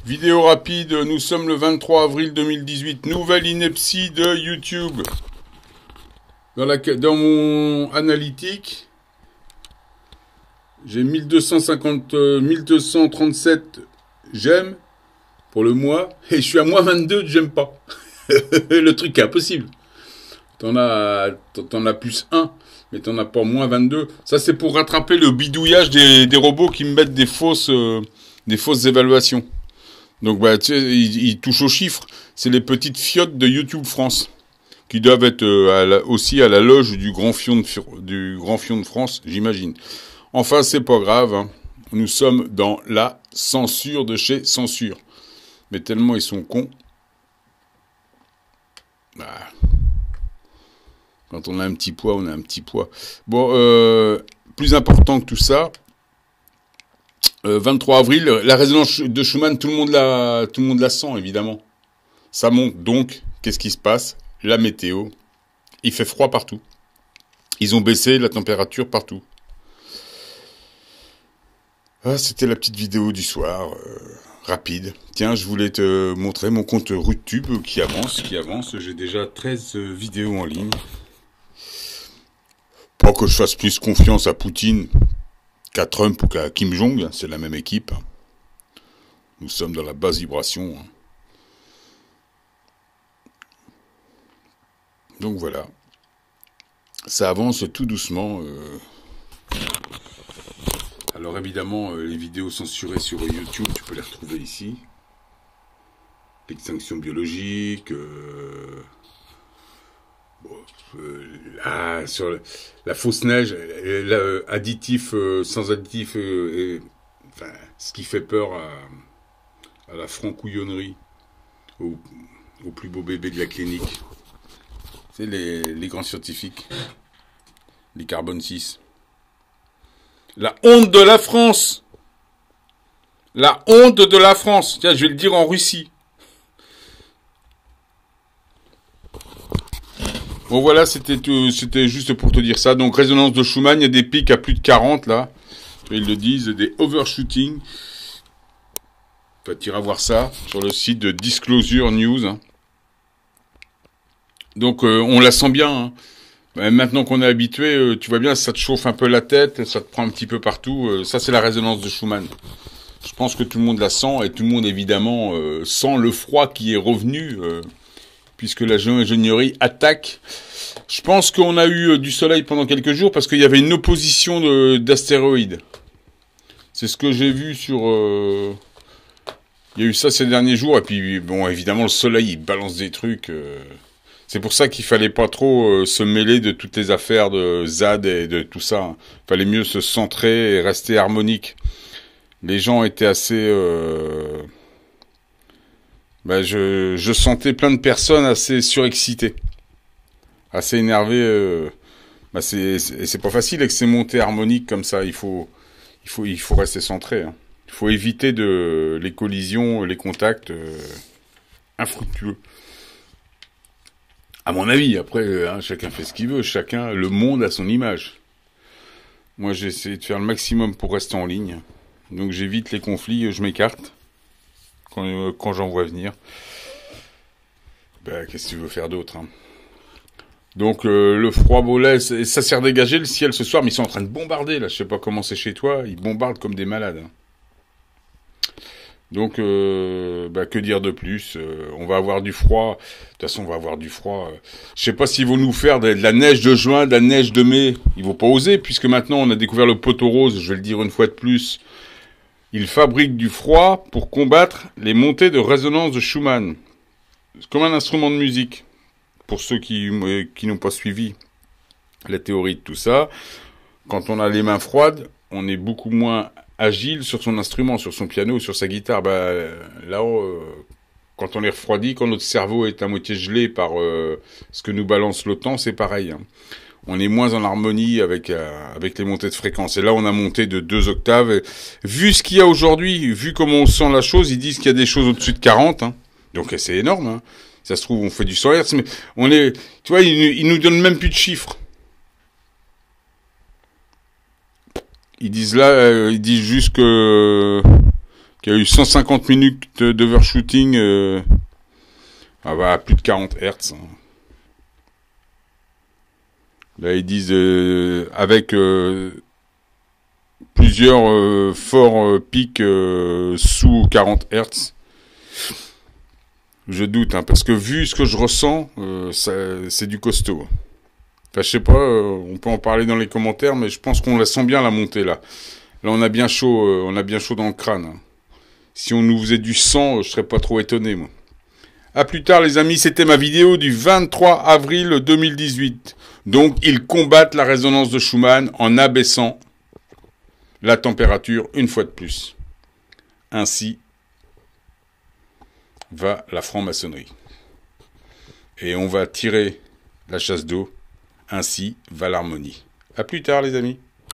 Vidéo rapide, nous sommes le 23 avril 2018. Nouvelle ineptie de YouTube. Dans mon analytique, j'ai 1237 j'aime pour le mois et je suis à moins 22 de j'aime pas. Le truc est impossible. T'en as plus 1, mais t'en as pas moins 22. Ça, c'est pour rattraper le bidouillage des robots qui me mettent des fausses évaluations. Donc, bah, tu sais, ils touchent aux chiffres. C'est les petites fiottes de YouTube France qui doivent être aussi à la loge du Grand Fion de France, j'imagine. Enfin, c'est pas grave. Hein. Nous sommes dans la censure de chez censure. Mais tellement ils sont cons. Bah, quand on a un petit poids, on a un petit poids. Bon, plus important que tout ça, 23 avril, la résonance de Schumann, tout le monde la sent, évidemment. Ça monte donc, qu'est-ce qui se passe? La météo, il fait froid partout. Ils ont baissé la température partout. Ah, c'était la petite vidéo du soir, rapide. Tiens, je voulais te montrer mon compte RuTube qui avance. J'ai déjà 13 vidéos en ligne. Pas que je fasse plus confiance à Poutine qu'à Trump ou qu'à Kim Jong, c'est la même équipe. Nous sommes dans la basse vibration. Donc voilà. Ça avance tout doucement. Alors évidemment, les vidéos censurées sur YouTube, tu peux les retrouver ici. L'extinction biologique... sur la fausse neige, additif, sans additif, enfin, ce qui fait peur à la francouillonnerie, au plus beau bébé de la clinique. C'est les grands scientifiques, les carbone 6. La honte de la France. La honte de la France. Tiens, je vais le dire en Russie. Bon voilà, c'était juste pour te dire ça. Donc résonance de Schumann, il y a des pics à plus de 40 là. Ils le disent, des overshooting. Enfin, tu iras voir ça sur le site de Disclosure News. Hein. Donc on la sent bien. Hein. Maintenant qu'on est habitué, tu vois bien, ça te chauffe un peu la tête, ça te prend un petit peu partout. Ça c'est la résonance de Schumann. Je pense que tout le monde la sent et tout le monde évidemment sent le froid qui est revenu. Puisque la géo-ingénierie attaque. Je pense qu'on a eu du soleil pendant quelques jours parce qu'il y avait une opposition d'astéroïdes. C'est ce que j'ai vu sur... Il y a eu ça ces derniers jours, et puis, bon, évidemment, le soleil, il balance des trucs. C'est pour ça qu'il fallait pas trop se mêler de toutes les affaires de ZAD et de tout ça. Il fallait mieux se centrer et rester harmonique. Les gens étaient assez... je sentais plein de personnes assez surexcitées, assez énervées. C'est pas facile avec ces montées harmoniques comme ça. Il faut rester centré. Hein. Il faut éviter les collisions, les contacts infructueux. À mon avis, après, hein, chacun fait ce qu'il veut. Le monde a son image. Moi, j'ai essayé de faire le maximum pour rester en ligne. Donc, j'évite les conflits, je m'écarte. Quand j'en vois venir. Qu'est-ce que tu veux faire d'autre hein. Donc le froid là, ça s'est redégagé le ciel ce soir, mais ils sont en train de bombarder là. Je sais pas comment c'est chez toi, ils bombardent comme des malades. Hein. Donc que dire de plus on va avoir du froid. De toute façon, on va avoir du froid. Je sais pas s'ils vont nous faire de la neige de juin, de la neige de mai. Ils vont pas oser, puisque maintenant on a découvert le poteau rose. Je vais le dire une fois de plus. Il fabrique du froid pour combattre les montées de résonance de Schumann. C'est comme un instrument de musique. Pour ceux qui n'ont pas suivi la théorie de tout ça, quand on a les mains froides, on est beaucoup moins agile sur son instrument, sur son piano, sur sa guitare. Là-haut, quand on est refroidi, quand notre cerveau est à moitié gelé par ce que nous balance l'OTAN, c'est pareil. Hein. On est moins en harmonie avec les montées de fréquence. Et là, on a monté de 2 octaves. Et vu ce qu'il y a aujourd'hui, vu comment on sent la chose, ils disent qu'il y a des choses au-dessus de 40. Hein. Donc c'est énorme. Hein. Ça se trouve, on fait du 100 Hz, mais tu vois, ils nous donnent même plus de chiffres. Ils disent juste que qui a eu 150 minutes d'overshooting à plus de 40 Hz. Là, ils disent avec plusieurs forts pics sous 40 Hz. Je doute, hein, parce que vu ce que je ressens, c'est du costaud. Enfin, je sais pas, on peut en parler dans les commentaires, mais je pense qu'on la sent bien la montée là. Là, on a bien chaud dans le crâne. Hein. Si on nous faisait du sang, je serais pas trop étonné, moi. À plus tard, les amis, c'était ma vidéo du 23 avril 2018. Donc, ils combattent la résonance de Schumann en abaissant la température une fois de plus. Ainsi va la franc-maçonnerie. Et on va tirer la chasse d'eau. Ainsi va l'harmonie. À plus tard, les amis.